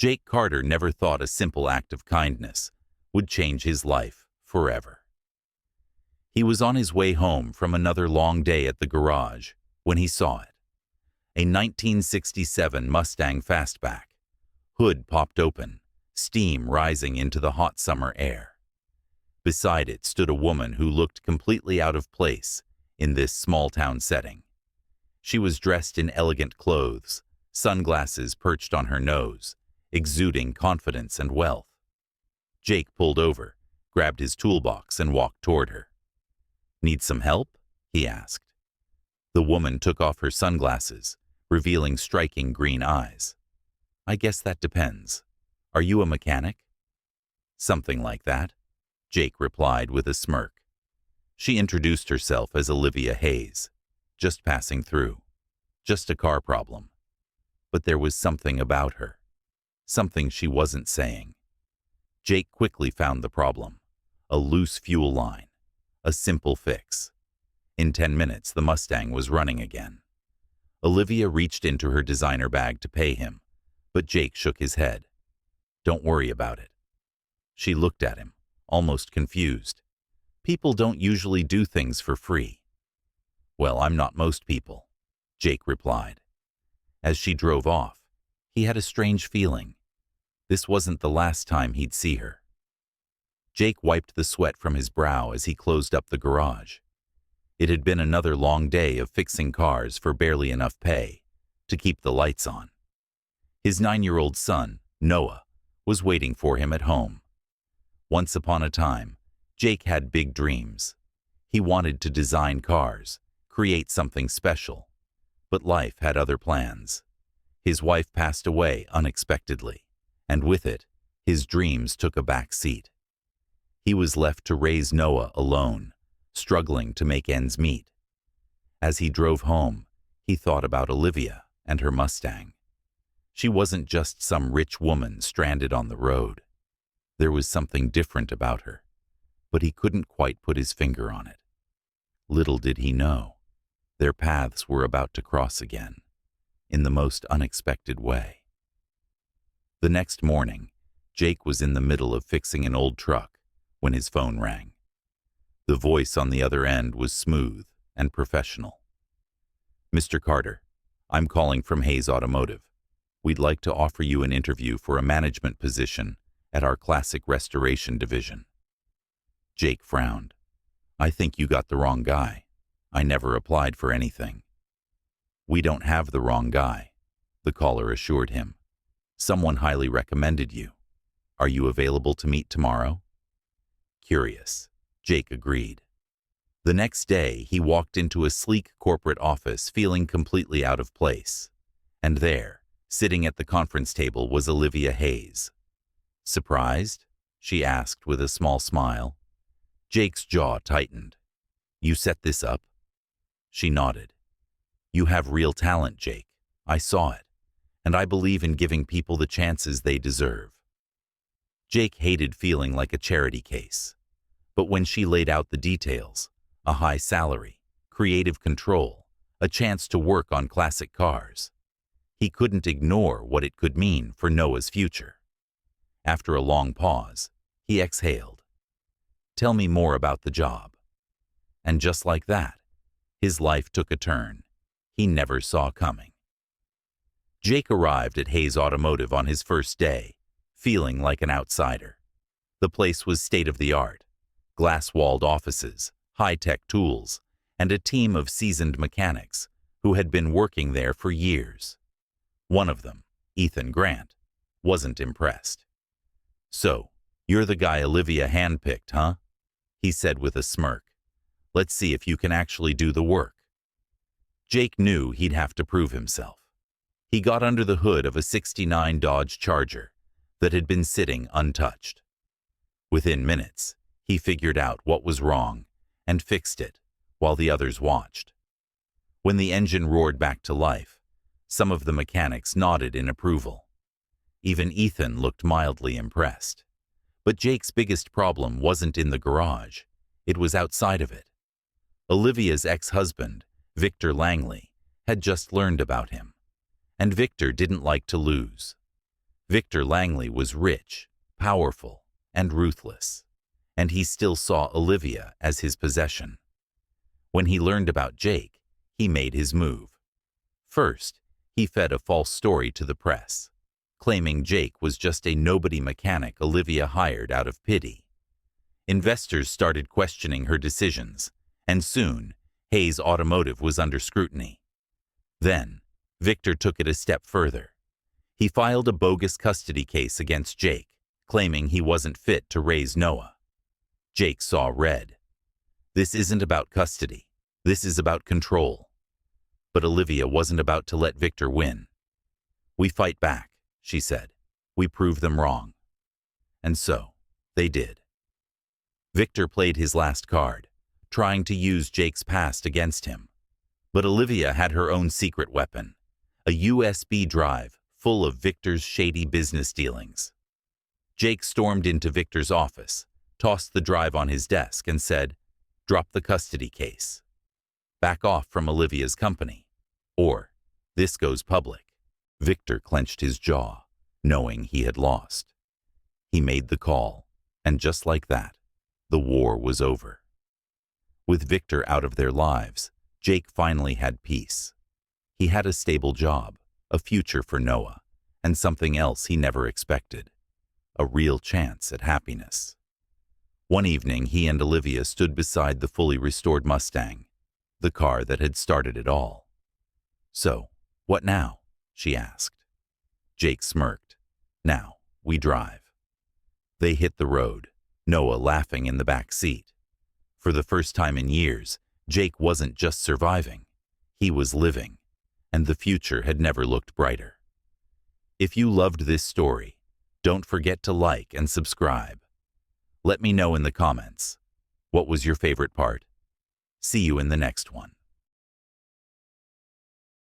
Jake Carter never thought a simple act of kindness would change his life forever. He was on his way home from another long day at the garage when he saw it. A 1967 Mustang Fastback. Hood popped open, steam rising into the hot summer air. Beside it stood a woman who looked completely out of place in this small-town setting. She was dressed in elegant clothes, sunglasses perched on her nose, exuding confidence and wealth. Jake pulled over, grabbed his toolbox, and walked toward her. "Need some help?" he asked. The woman took off her sunglasses, revealing striking green eyes. "I guess that depends. Are you a mechanic?" "Something like that," Jake replied with a smirk. She introduced herself as Olivia Hayes. "Just passing through. Just a car problem." But there was something about her. Something she wasn't saying. Jake quickly found the problem. A loose fuel line. A simple fix. In 10 minutes, the Mustang was running again. Olivia reached into her designer bag to pay him, but Jake shook his head. "Don't worry about it." She looked at him, almost confused. "People don't usually do things for free." "Well, I'm not most people," Jake replied. As she drove off, he had a strange feeling. This wasn't the last time he'd see her. Jake wiped the sweat from his brow as he closed up the garage. It had been another long day of fixing cars for barely enough pay to keep the lights on. His 9-year-old son, Noah, was waiting for him at home. Once upon a time, Jake had big dreams. He wanted to design cars, create something special. But life had other plans. His wife passed away unexpectedly, and with it, his dreams took a back seat. He was left to raise Noah alone, struggling to make ends meet. As he drove home, he thought about Olivia and her Mustang. She wasn't just some rich woman stranded on the road. There was something different about her, but he couldn't quite put his finger on it. Little did he know, their paths were about to cross again, in the most unexpected way. The next morning, Jake was in the middle of fixing an old truck when his phone rang. The voice on the other end was smooth and professional. "Mr. Carter, I'm calling from Hayes Automotive. We'd like to offer you an interview for a management position at our classic restoration division." Jake frowned. "I think you got the wrong guy. I never applied for anything." "We don't have the wrong guy," the caller assured him. "Someone highly recommended you. Are you available to meet tomorrow?" Curious, Jake agreed. The next day, he walked into a sleek corporate office feeling completely out of place. And there, sitting at the conference table, was Olivia Hayes. "Surprised?" she asked with a small smile. Jake's jaw tightened. "You set this up?" She nodded. "You have real talent, Jake. I saw it. And I believe in giving people the chances they deserve." Jake hated feeling like a charity case. But when she laid out the details, a high salary, creative control, a chance to work on classic cars, he couldn't ignore what it could mean for Noah's future. After a long pause, he exhaled. "Tell me more about the job." And just like that, his life took a turn he never saw coming. Jake arrived at Hayes Automotive on his first day, feeling like an outsider. The place was state-of-the-art, glass-walled offices, high-tech tools, and a team of seasoned mechanics who had been working there for years. One of them, Ethan Grant, wasn't impressed. "So, you're the guy Olivia handpicked, huh?" he said with a smirk. "Let's see if you can actually do the work." Jake knew he'd have to prove himself. He got under the hood of a '69 Dodge Charger that had been sitting untouched. Within minutes, he figured out what was wrong and fixed it while the others watched. When the engine roared back to life, some of the mechanics nodded in approval. Even Ethan looked mildly impressed. But Jake's biggest problem wasn't in the garage. It was outside of it. Olivia's ex-husband, Victor Langley, had just learned about him. And Victor didn't like to lose. Victor Langley was rich, powerful, and ruthless, and he still saw Olivia as his possession. When he learned about Jake, he made his move. First, he fed a false story to the press, claiming Jake was just a nobody mechanic Olivia hired out of pity. Investors started questioning her decisions, and soon, Hayes Automotive was under scrutiny. Then, Victor took it a step further. He filed a bogus custody case against Jake, claiming he wasn't fit to raise Noah. Jake saw red. This isn't about custody. This is about control. But Olivia wasn't about to let Victor win. "We fight back," she said. "We prove them wrong." And so, they did. Victor played his last card, trying to use Jake's past against him. But Olivia had her own secret weapon, a USB drive full of Victor's shady business dealings. Jake stormed into Victor's office, tossed the drive on his desk, and said, "Drop the custody case. Back off from Olivia's company, or this goes public." Victor clenched his jaw, knowing he had lost. He made the call, and just like that, the war was over. With Victor out of their lives, Jake finally had peace. He had a stable job, a future for Noah, and something else he never expected, a real chance at happiness. One evening, he and Olivia stood beside the fully restored Mustang, the car that had started it all. "So, what now?" she asked. Jake smirked. "Now, we drive." They hit the road, Noah laughing in the back seat. For the first time in years, Jake wasn't just surviving, he was living, and the future had never looked brighter. If you loved this story, don't forget to like and subscribe. Let me know in the comments, what was your favorite part? See you in the next one.